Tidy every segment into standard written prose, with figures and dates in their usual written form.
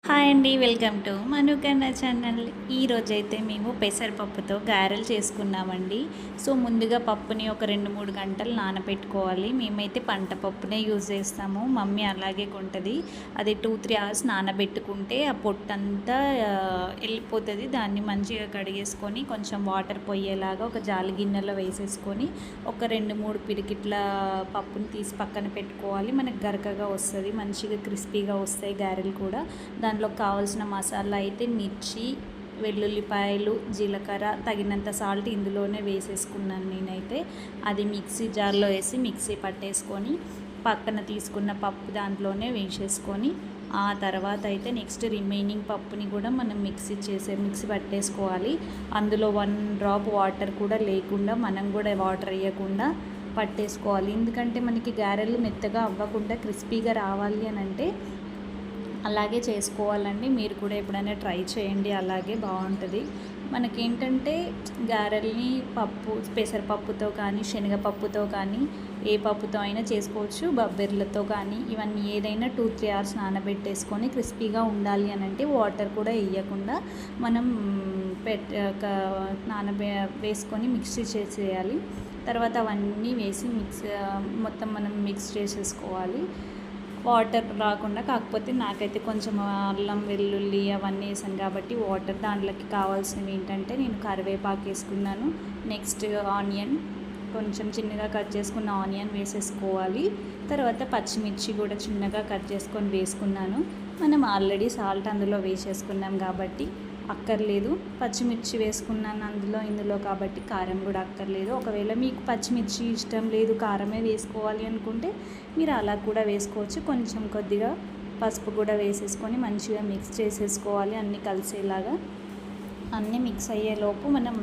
Hi అండి, welcome to మనుకన్న channel. ఈరోజైతే మేము పెసరపప్పుతో గారెలు చేసుకున్నామండి. సో ముందుగా పప్పుని ఒక 2-3 గంటలు నానబెట్టుకోవాలి. మేమైతే పంట పప్పునే యూజ్ చేస్తాము, మమ్మీ అలాగే కొంటుంది. అది 2-3 అవర్స్ నానబెట్టుకుంటే ఆ పొట్టంతా వెళ్ళిపోతుంది. దాన్ని మంచిగా కడిగేసుకొని కొంచెం వాటర్ పోయేలాగా ఒక జాలి గిన్నెలో వేసేసుకొని ఒక 2-3 పిడికిట్ల పప్పుని తీసి పక్కన పెట్టుకోవాలి. మనకు గరకగా వస్తుంది, మంచిగా క్రిస్పీగా వస్తాయి గారెలు కూడా. దాంట్లో కావాల్సిన మసాలా అయితే మిర్చి, వెల్లుల్లిపాయలు, జీలకర్ర, తగినంత సాల్ట్ ఇందులోనే వేసేసుకున్నాను నేనైతే. అది మిక్సీ జార్లో వేసి మిక్సీ పట్టేసుకొని పక్కన తీసుకున్న పప్పు దాంట్లోనే వేసేసుకొని ఆ తర్వాత అయితే నెక్స్ట్ రిమైనింగ్ పప్పుని కూడా మనం మిక్సీ పట్టేసుకోవాలి. అందులో 1 డ్రాప్ వాటర్ కూడా లేకుండా, మనం కూడా వాటర్ వేయకుండా పట్టేసుకోవాలి. ఎందుకంటే మనకి గారెలు మెత్తగా అవ్వకుండా క్రిస్పీగా రావాలి అని అంటే అలాగే చేసుకోవాలండి. మీరు కూడా ఎప్పుడైనా ట్రై చేయండి, అలాగే బాగుంటుంది. మనకేంటంటే గారెల్ని పెసరపప్పుతో కానీ శనగపప్పుతో కానీ ఏ పప్పుతో అయినా చేసుకోవచ్చు, బొబ్బెర్లతో కానీ. ఇవన్నీ ఏదైనా 2-3 అవర్స్ నానబెట్టేసుకొని క్రిస్పీగా ఉండాలి అని అంటే వాటర్ కూడా వేయకుండా మనం వేసుకొని మిక్సీ చేసేయాలి. తర్వాత అవన్నీ వేసి మొత్తం మనం మిక్స్ చేసేసుకోవాలి. వాటర్ రాకుండా, కాకపోతే నాకైతే కొంచెం అల్లం వెల్లుల్లి అవన్నీ వేసాను కాబట్టి వాటర్. దాంట్లోకి కావాల్సినవి ఏంటంటే నేను కరివేపాకు వేసుకున్నాను, నెక్స్ట్ ఆనియన్, కొంచెం చిన్నగా కట్ చేసుకున్న ఆనియన్ వేసేసుకోవాలి. తర్వాత పచ్చిమిర్చి కూడా చిన్నగా కట్ చేసుకొని వేసుకున్నాను. మనం ఆల్రెడీ సాల్ట్ అందులో వేసేసుకున్నాం కాబట్టి అక్కర్లేదు. పచ్చిమిర్చి వేసుకున్నాను ఇందులో కాబట్టి కారం కూడా అక్కర్లేదు. ఒకవేళ మీకు పచ్చిమిర్చి ఇష్టం లేదు, కారమే వేసుకోవాలి అనుకుంటే మీరు అలా కూడా వేసుకోవచ్చు. కొంచెం కొద్దిగా పసుపు కూడా వేసేసుకొని మంచిగా మిక్స్ చేసేసుకోవాలి అన్నీ కలిసేలాగా. అన్నీ మిక్స్ అయ్యేలోపు మనం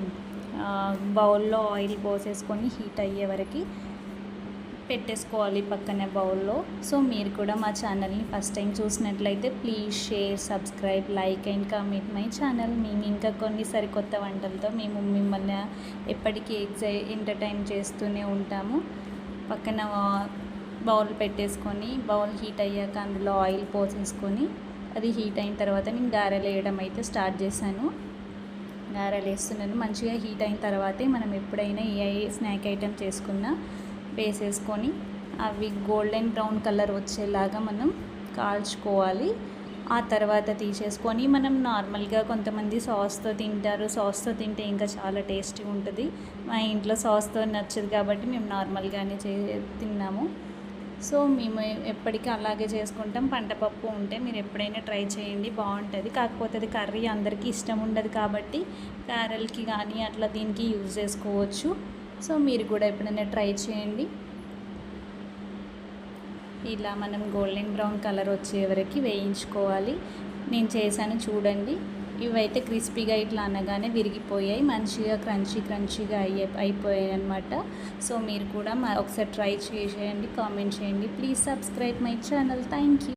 బౌల్లో ఆయిల్ పోసేసుకొని హీట్ అయ్యే వరకు పెట్టేసుకోవాలి పక్కనే బౌల్లో. సో మీరు కూడా మా ఛానల్ని ఫస్ట్ టైం చూసినట్లయితే please share, subscribe, like and comment my channel. మేము ఇంకా కొన్ని సరికొత్త వంటలతో మేము మిమ్మల్ని ఎప్పటికీ ఎంటర్టైన్ చేస్తూనే ఉంటాము. పక్కన బౌల్ పెట్టేసుకొని బౌల్ హీట్ అయ్యాక అందులో ఆయిల్ పోసేసుకొని అది హీట్ అయిన తర్వాత నేను గారెలు వేయడం అయితే స్టార్ట్ చేశాను. గారెలు వేస్తున్నాను. మంచిగా హీట్ అయిన తర్వాతే మనం ఎప్పుడైనా ఏ స్నాక్ ఐటెం చేసుకున్నా వేసేసుకొని అవి గోల్డెన్ బ్రౌన్ కలర్ వచ్చేలాగా మనం కాల్చుకోవాలి. ఆ తర్వాత తీసేసుకొని మనం నార్మల్గా కొంతమంది సాస్తో తింటారు, సాస్తో తింటే ఇంకా చాలా టేస్టీ ఉంటుంది. మా ఇంట్లో సాస్తో నచ్చదు కాబట్టి మేము నార్మల్గానే తిన్నాము. సో మేము ఎప్పటికీ అలాగే చేసుకుంటాం. పంటపప్పు ఉంటే మీరు ఎప్పుడైనా ట్రై చేయండి, బాగుంటుంది. కాకపోతే అది కర్రీ అందరికీ ఇష్టం ఉండదు కాబట్టి గారెలకి కానీ అట్లా దీనికి యూజ్ చేసుకోవచ్చు. సో మీరు కూడా ఎప్పుడైనా ట్రై చేయండి. ఇలా మనం గోల్డెన్ బ్రౌన్ కలర్ వచ్చే వరకు వేయించుకోవాలి. నేను చేశాను చూడండి. ఇవైతే క్రిస్పీగా ఇట్లా అనగానే విరిగిపోయాయి, మంచిగా క్రంచీగా అయిపోయాయి అన్నమాట. సో మీరు కూడా ఒకసారి ట్రై చేయండి, కామెంట్ చేయండి. Please subscribe my channel. Thank you.